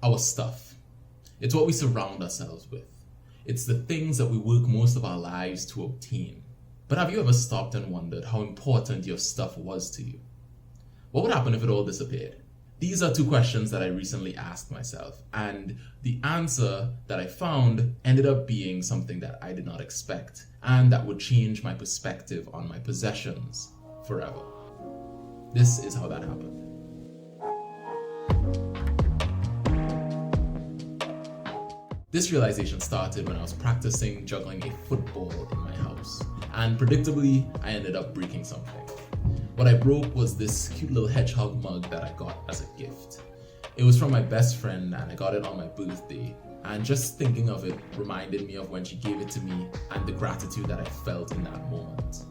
Our stuff. It's what we surround ourselves with. It's the things that we work most of our lives to obtain. But have you ever stopped and wondered how important your stuff was to you? What would happen if it all disappeared? These are two questions that I recently asked myself, and the answer that I found ended up being something that I did not expect, and that would change my perspective on my possessions forever. This is how that happened. This realization started when I was practicing juggling a football in my house, and predictably, I ended up breaking something. What I broke was this cute little hedgehog mug that I got as a gift. It was from my best friend and I got it on my birthday, and just thinking of it reminded me of when she gave it to me and the gratitude that I felt in that moment.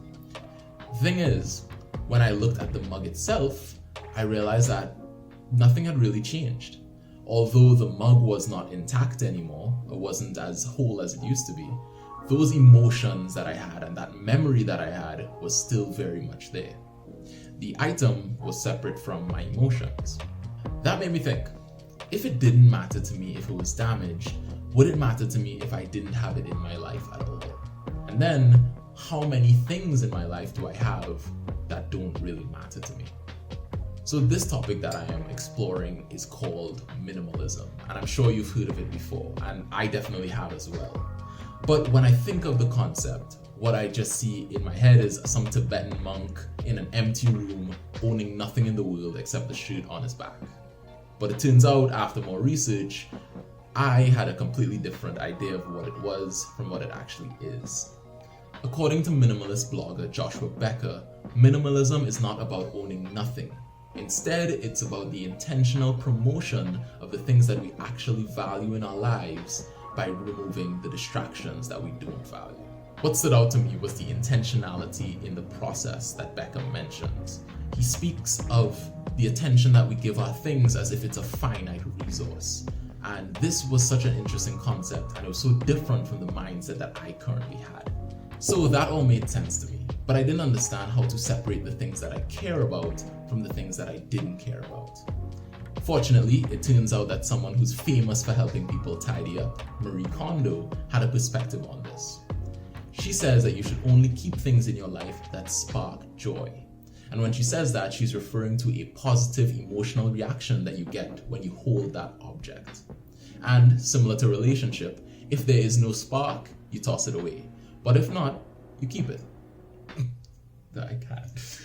The thing is, when I looked at the mug itself, I realized that nothing had really changed. Although the mug was not intact anymore, or wasn't as whole as it used to be, those emotions that I had and that memory that I had was still very much there. The item was separate from my emotions. That made me think, if it didn't matter to me if it was damaged, would it matter to me if I didn't have it in my life at all? And then, how many things in my life do I have that don't really matter to me? So this topic that I am exploring is called minimalism, and I'm sure you've heard of it before, and I definitely have as well. But when I think of the concept, what I just see in my head is some Tibetan monk in an empty room owning nothing in the world except the shirt on his back. But it turns out, after more research, I had a completely different idea of what it was from what it actually is. According to minimalist blogger Joshua Becker, minimalism is not about owning nothing. Instead, it's about the intentional promotion of the things that we actually value in our lives by removing the distractions that we don't value. What stood out to me was the intentionality in the process that Becker mentions. He speaks of the attention that we give our things as if it's a finite resource. And this was such an interesting concept, and it was so different from the mindset that I currently had. So that all made sense to me, but I didn't understand how to separate the things that I care about from the things that I didn't care about. Fortunately, it turns out that someone who's famous for helping people tidy up, Marie Kondo, had a perspective on this. She says that you should only keep things in your life that spark joy. And when she says that, she's referring to a positive emotional reaction that you get when you hold that object. And similar to relationship, if there is no spark, you toss it away. But if not, you keep it. I can't.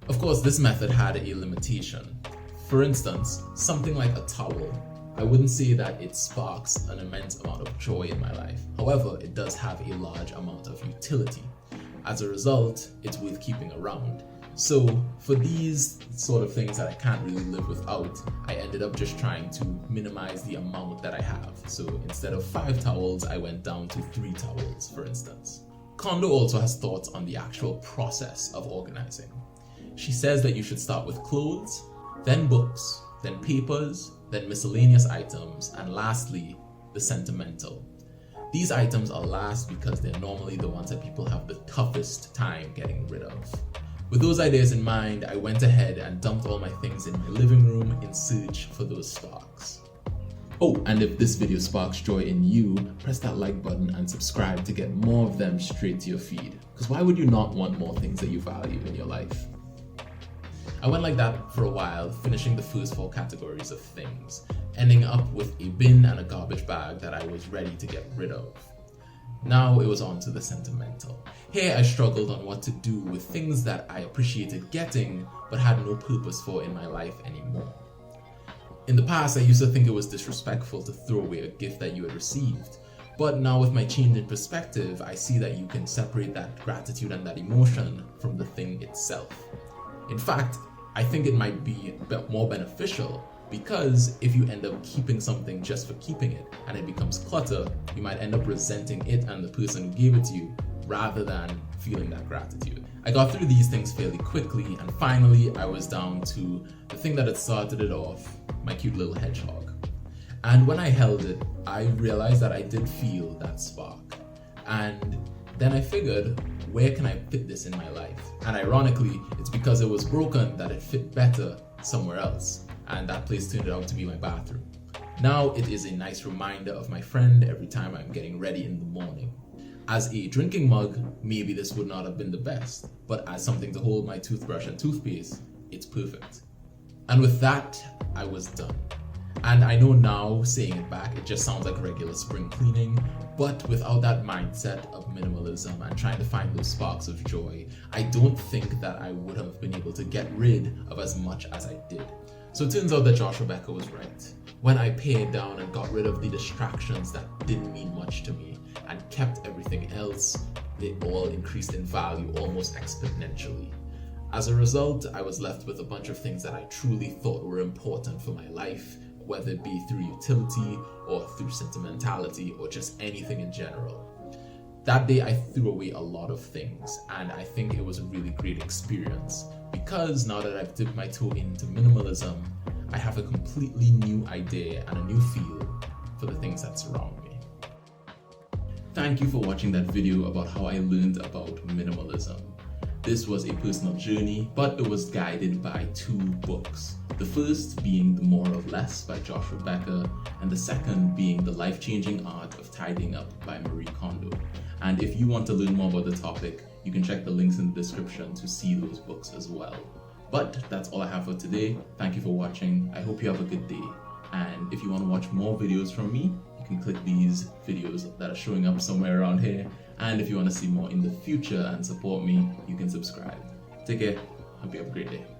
Of course, this method had a limitation. For instance, something like a towel. I wouldn't say that it sparks an immense amount of joy in my life. However, it does have a large amount of utility. As a result, it's worth keeping around. So for these sort of things that I can't really live without, I ended up just trying to minimize the amount that I have. So instead of 5 towels, I went down to 3 towels, for instance. Kondo also has thoughts on the actual process of organizing. She says that you should start with clothes, then books, then papers, then miscellaneous items, and lastly, the sentimental. These items are last because they're normally the ones that people have the toughest time getting rid of. With those ideas in mind, I went ahead and dumped all my things in my living room in search for those sparks. Oh, and if this video sparks joy in you, press that like button and subscribe to get more of them straight to your feed. Because why would you not want more things that you value in your life? I went like that for a while, finishing the first 4 categories of things, ending up with a bin and a garbage bag that I was ready to get rid of. Now it was on to the sentimental. Here I struggled on what to do with things that I appreciated getting but had no purpose for in my life anymore. In the past, I used to think it was disrespectful to throw away a gift that you had received. But now with my change in perspective, I see that you can separate that gratitude and that emotion from the thing itself. In fact, I think it might be more beneficial because if you end up keeping something just for keeping it and it becomes clutter, you might end up resenting it and the person who gave it to you rather than feeling that gratitude. I got through these things fairly quickly, and finally I was down to the thing that had started it off, my cute little hedgehog. And when I held it, I realized that I did feel that spark. And then I figured, where can I fit this in my life? And ironically, it's because it was broken that it fit better somewhere else. And that place turned out to be my bathroom. Now it is a nice reminder of my friend every time I'm getting ready in the morning. As a drinking mug, maybe this would not have been the best, but as something to hold my toothbrush and toothpaste, it's perfect. And with that, I was done. And I know now, saying it back, it just sounds like regular spring cleaning, but without that mindset of minimalism and trying to find those sparks of joy, I don't think that I would have been able to get rid of as much as I did. So it turns out that Joshua Becker was right. When I pared down and got rid of the distractions that didn't mean much to me and kept everything else, they all increased in value almost exponentially. As a result, I was left with a bunch of things that I truly thought were important for my life, whether it be through utility or through sentimentality or just anything in general. That day I threw away a lot of things, and I think it was a really great experience because now that I've dipped my toe into minimalism, I have a completely new idea and a new feel for the things that surround me. Thank you for watching that video about how I learned about minimalism. This was a personal journey, but it was guided by 2 books. The first being The More of Less by Joshua Becker, and the second being The Life-Changing Art of Tidying Up by Marie Kondo. And if you want to learn more about the topic, you can check the links in the description to see those books as well. But that's all I have for today. Thank you for watching. I hope you have a good day. And if you want to watch more videos from me, you can click these videos that are showing up somewhere around here. And if you want to see more in the future and support me, you can subscribe. Take care. Hope you have a great day.